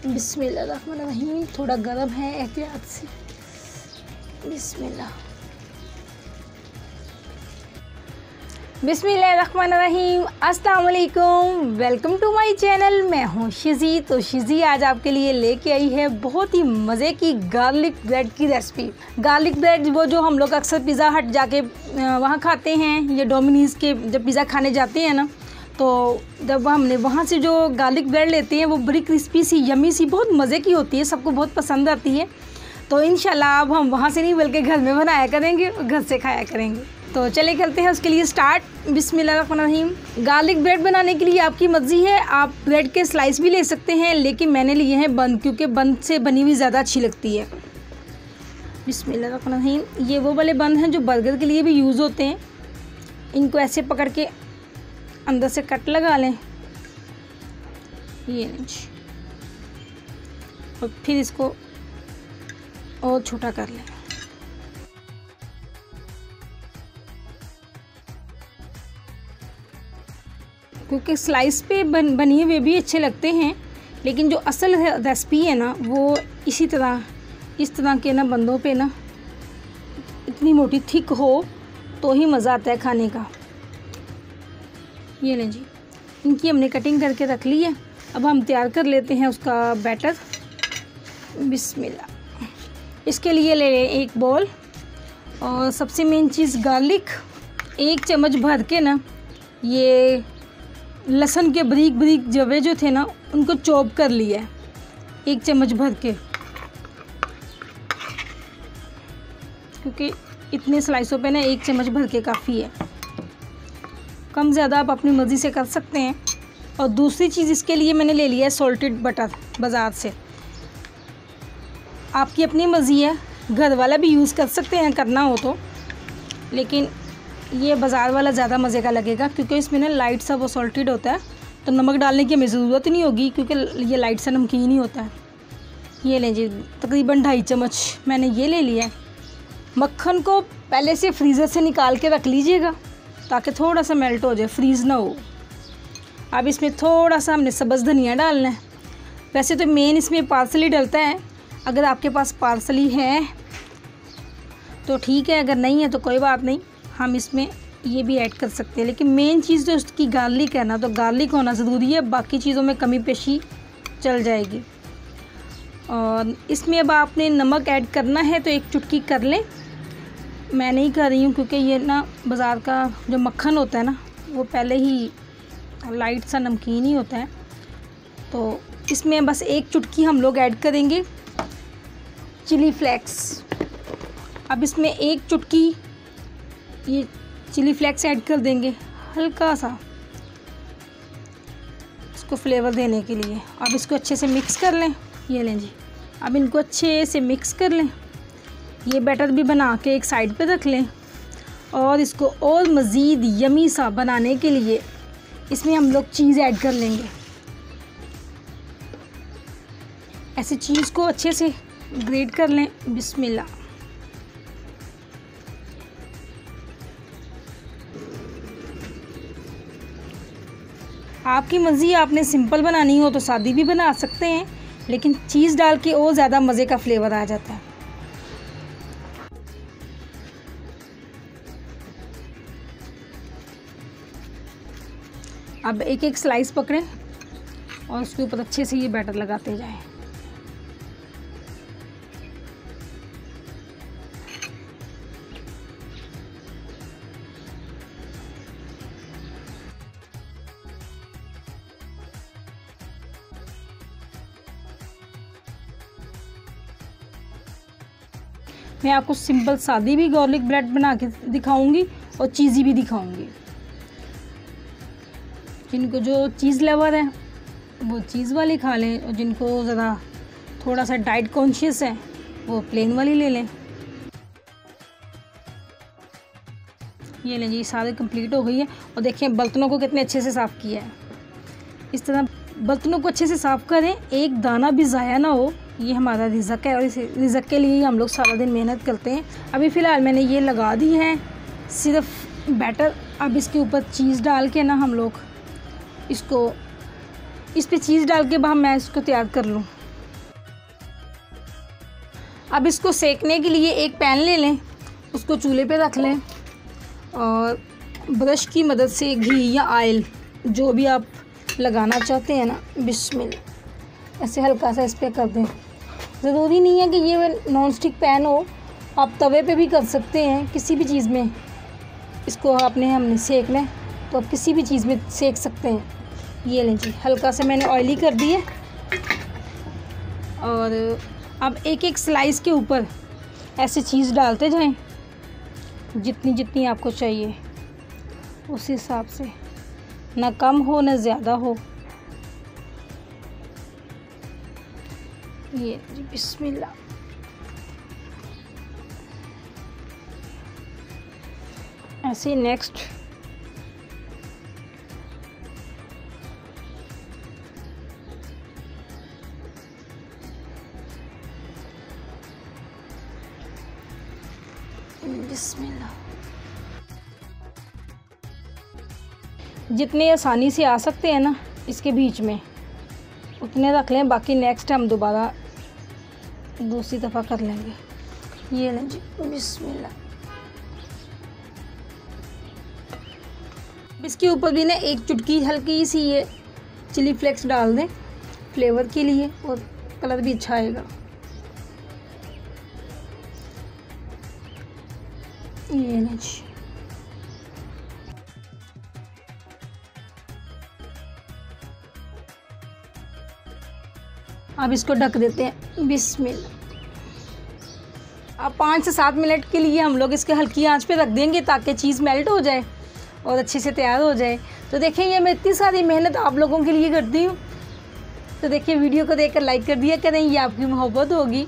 बिस्मिल्लाहिर्रहमानिर्रहीम। थोड़ा गर्म है, एहतियात से। बिस्मिल्लाहिर्रहमानिर्रहीम। अस्सलाम वालेकुम, वेलकम टू माय चैनल। मैं हूँ शिज़ी। तो शिज़ी आज आपके लिए लेके आई है बहुत ही मज़े की गार्लिक ब्रेड की रेसिपी। गार्लिक ब्रेड वो जो हम लोग अक्सर पिज़्ज़ा हट जाके वहाँ खाते हैं, या डोमिनोज़ के जब पिज़्ज़ा खाने जाते हैं ना, तो जब हमने वहाँ से जो गार्लिक ब्रेड लेते हैं वो बड़ी क्रिस्पी सी, यमी सी, बहुत मज़े की होती है, सबको बहुत पसंद आती है। तो इंशाल्लाह अब हम वहाँ से नहीं बल्कि घर में बनाया करेंगे और घर से खाया करेंगे। तो चले करते हैं उसके लिए स्टार्ट। बिस्मिल्लाहिर्रहमानिर्रहीम। गार्लिक ब्रेड बनाने के लिए आपकी मर्ज़ी है, आप ब्रेड के स्लाइस भी ले सकते हैं, लेकिन मैंने लिए हैं बंद, क्योंकि बंद से बनी हुई ज़्यादा अच्छी लगती है। बिस्मिल्लाहिर्रहमानिर्रहीम। ये वो वाले बंद हैं जो बर्गर के लिए भी यूज़ होते हैं। इनको ऐसे पकड़ के अंदर से कट लगा लें, ये और फिर इसको और छोटा कर लें। क्योंकि स्लाइस पे बनिए हुए भी अच्छे लगते हैं, लेकिन जो असल रेसिपी है ना वो इस तरह के ना बंदों पे ना इतनी मोटी थिक हो तो ही मज़ा आता है खाने का। ये लें जी, इनकी हमने कटिंग करके रख ली है। अब हम तैयार कर लेते हैं उसका बैटर। बिस्मिल्लाह। इसके लिए ले लें एक बोल, और सबसे मेन चीज़ गार्लिक। 1 चम्मच भर के ना ये लहसुन के बारीक बारीक जवे जो थे ना उनको चॉप कर लिया है, 1 चम्मच भर के, क्योंकि इतने स्लाइसों पे ना 1 चम्मच भर के काफ़ी है। कम ज़्यादा आप अपनी मर्ज़ी से कर सकते हैं। और दूसरी चीज़ इसके लिए मैंने ले लिया है सॉल्टेड बटर बाज़ार से। आपकी अपनी मर्ज़ी है, घर वाला भी यूज़ कर सकते हैं करना हो तो, लेकिन ये बाज़ार वाला ज़्यादा मज़े का लगेगा, क्योंकि इसमें ना लाइट सा वो सॉल्टेड होता है, तो नमक डालने की हमें ज़रूरत ही नहीं होगी, क्योंकि ये लाइट सा नमकीन ही होता है। ये लें जी, तकरीबन 2.5 चम्मच मैंने ये ले लिया है। मक्खन को पहले से फ्रीज़र से निकाल के रख लीजिएगा ताकि थोड़ा सा मेल्ट हो जाए, फ्रीज़ ना हो। अब इसमें थोड़ा सा हमने सब्ज़ धनिया डालना है। वैसे तो मेन इसमें पार्सली डलता है, अगर आपके पास पार्सली है तो ठीक है, अगर नहीं है तो कोई बात नहीं, हम इसमें ये भी ऐड कर सकते हैं। लेकिन मेन चीज़ तो उसकी गार्लिक है ना, तो गार्लिक होना ज़रूरी है, बाकी चीज़ों में कमी पेशी चल जाएगी। और इसमें अब आपने नमक ऐड करना है तो 1 चुटकी कर लें। मैं नहीं कर रही हूँ, क्योंकि ये ना बाज़ार का जो मक्खन होता है ना वो पहले ही लाइट सा नमकीन ही होता है, तो इसमें बस 1 चुटकी हम लोग ऐड करेंगे चिली फ्लेक्स। अब इसमें 1 चुटकी ये चिली फ्लेक्स ऐड कर देंगे, हल्का सा इसको फ्लेवर देने के लिए। अब इसको अच्छे से मिक्स कर लें। ये लें जी, अब इनको अच्छे से मिक्स कर लें। ये बैटर भी बना के एक साइड पे रख लें, और इसको और मज़ीद यमी सा बनाने के लिए इसमें हम लोग चीज़ ऐड कर लेंगे। ऐसे चीज़ को अच्छे से ग्रेट कर लें। बिस्मिल्लाह। आपकी मर्ज़ी, आपने सिंपल बनानी हो तो सादी भी बना सकते हैं, लेकिन चीज़ डाल के और ज़्यादा मज़े का फ्लेवर आ जाता है। अब एक एक स्लाइस पकड़ें और उसके ऊपर अच्छे से ये बैटर लगाते जाएं। मैं आपको सिंपल सादी भी गार्लिक ब्रेड बना के दिखाऊंगी और चीज़ी भी दिखाऊंगी। जिनको जो चीज़ लवर है वो चीज़ वाली खा लें, और जिनको ज़रा थोड़ा सा डाइट कॉन्शियस है वो प्लेन वाली ले लें। ये लें जी, सारी कंप्लीट हो गई है। और देखिए बर्तनों को कितने अच्छे से साफ़ किया है। इस तरह बर्तनों को अच्छे से साफ़ करें, एक दाना भी ज़ाया ना हो। ये हमारा रिज़क है, और इस रिज़क के लिए हम लोग सारा दिन मेहनत करते हैं। अभी फ़िलहाल मैंने ये लगा दी है सिर्फ बैटर। अब इसके ऊपर चीज़ डाल के ना हम लोग इसको इस पर चीज़ डाल के मैं इसको तैयार कर लूँ। अब इसको सेकने के लिए एक पैन ले लें, उसको चूल्हे पे रख लें और ब्रश की मदद से घी या ऑयल जो भी आप लगाना चाहते हैं ना, बिस्मिल्लाह ऐसे हल्का सा इस पर कर दें। ज़रूरी नहीं है कि ये नॉन स्टिक पैन हो, आप तवे पे भी कर सकते हैं, किसी भी चीज़ में इसको हमने सेकना है तो आप किसी भी चीज़ में सेक सकते हैं। ये लें जी, हल्का से मैंने ऑयली कर दिए और अब एक एक स्लाइस के ऊपर ऐसे चीज़ डालते जाएं, जितनी जितनी आपको चाहिए उस हिसाब से, ना कम हो ना ज़्यादा हो। ये जी बिस्मिल्लाह। ऐसे नेक्स्ट बिस्मिल्लाह। जितने आसानी से आ सकते हैं ना इसके बीच में उतने रख लें, बाकी नेक्स्ट हम दोबारा दूसरी दफ़ा कर लेंगे। ये लें जी बिस्मिल्लाह। इसके ऊपर भी ना एक चुटकी हल्की सी ये चिली फ्लेक्स डाल दें फ्लेवर के लिए और कलर भी अच्छा आएगा। ये लें जी। अब इसको ढक देते हैं बिस्मिल्लाह। अब 5 से 7 मिनट के लिए हम लोग इसके हल्की आंच पे रख देंगे ताकि चीज़ मेल्ट हो जाए और अच्छे से तैयार हो जाए। तो देखिए ये मैं इतनी सारी मेहनत आप लोगों के लिए करती हूँ, तो देखिए वीडियो को देखकर लाइक कर दिया करें, ये आपकी मोहब्बत होगी।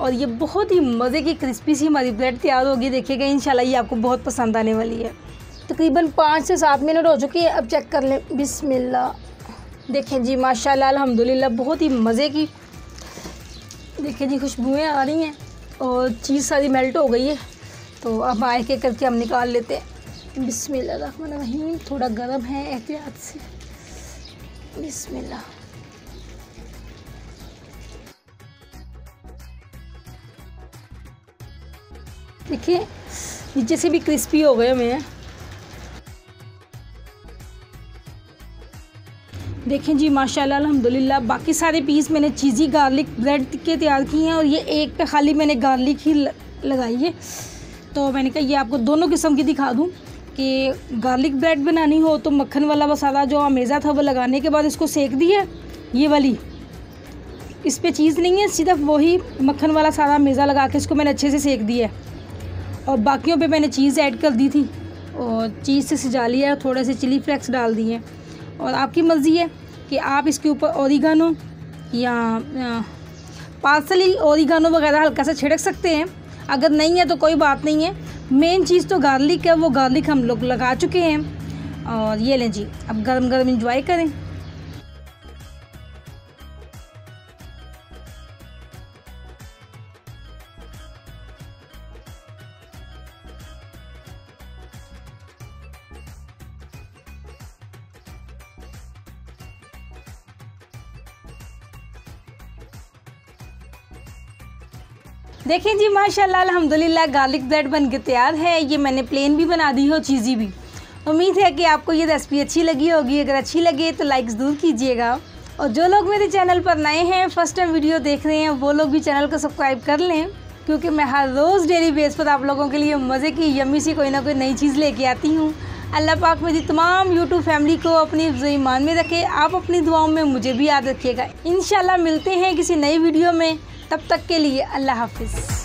और ये बहुत ही मज़े की क्रिस्पी सी हमारी ब्रेड तैयार होगी, देखिएगा इंशाल्लाह ये आपको बहुत पसंद आने वाली है। तकरीबन 5 से 7 मिनट हो चुकी है, अब चेक कर लें बिस्मिल्लाह। देखें जी माशाल्लाह अल्हम्दुलिल्लाह बहुत ही मज़े की देखिए जी खुशबुएँ आ रही हैं और चीज़ सारी मेल्ट हो गई है। तो अब एक एक करके हम निकाल लेते हैं। बिस्मिल्लाहिर्रहमानिर्रहीम। थोड़ा गर्म है, एहतियात से। बिस्मिल्लाह। देखिए नीचे से भी क्रिस्पी हो गए हुए हैं। देखें जी माशाल्लाह अल्हम्दुलिल्लाह बाकी सारे पीस मैंने चीज़ी गार्लिक ब्रेड के तैयार किए हैं और ये एक पे खाली मैंने गार्लिक ही लगाई है। तो मैंने कहा ये आपको दोनों किस्म की दिखा दूं कि गार्लिक ब्रेड बनानी हो तो मक्खन वाला मसाला जो अमेज़ा था वो लगाने के बाद इसको सेक दिया, ये वाली इस पर चीज़ नहीं है, सिर्फ वही मक्खन वाला सारा अमेज़ा लगा के इसको मैंने अच्छे से सेक दिया और बाकियों पे मैंने चीज़ ऐड कर दी थी और चीज़ से सजा लिया और थोड़े से चिली फ्लेक्स डाल दिए। और आपकी मर्ज़ी है कि आप इसके ऊपर ओरिगानो या पार्सली ओरिगानो वगैरह हल्का सा छिड़क सकते हैं, अगर नहीं है तो कोई बात नहीं है। मेन चीज़ तो गार्लिक है, वो गार्लिक हम लोग लगा चुके हैं। और ये लें जी, अब गरम गरम एंजॉय करें। देखिए जी माशाल्लाह अल्हम्दुलिल्लाह गार्लिक ब्रेड बन के तैयार है। ये मैंने प्लेन भी बना दी हो, चीज़ी भी। उम्मीद है कि आपको ये रेसिपी अच्छी लगी होगी। अगर अच्छी लगे तो लाइक ज़रूर कीजिएगा और जो लोग मेरे चैनल पर नए हैं, फर्स्ट टाइम वीडियो देख रहे हैं, वो लोग भी चैनल को सब्सक्राइब कर लें, क्योंकि मैं हर रोज़ डेली बेस पर आप लोगों के लिए मज़े की यम्मी सी कोई ना कोई नई चीज़ लेके आती हूँ। अल्लाह पाक मेरी तमाम यूट्यूब फैमिली को अपनी ईमान में रखे। आप अपनी दुआओं में मुझे भी याद रखिएगा। इंशाल्लाह मिलते हैं किसी नई वीडियो में, तब तक के लिए अल्लाह हाफिज़।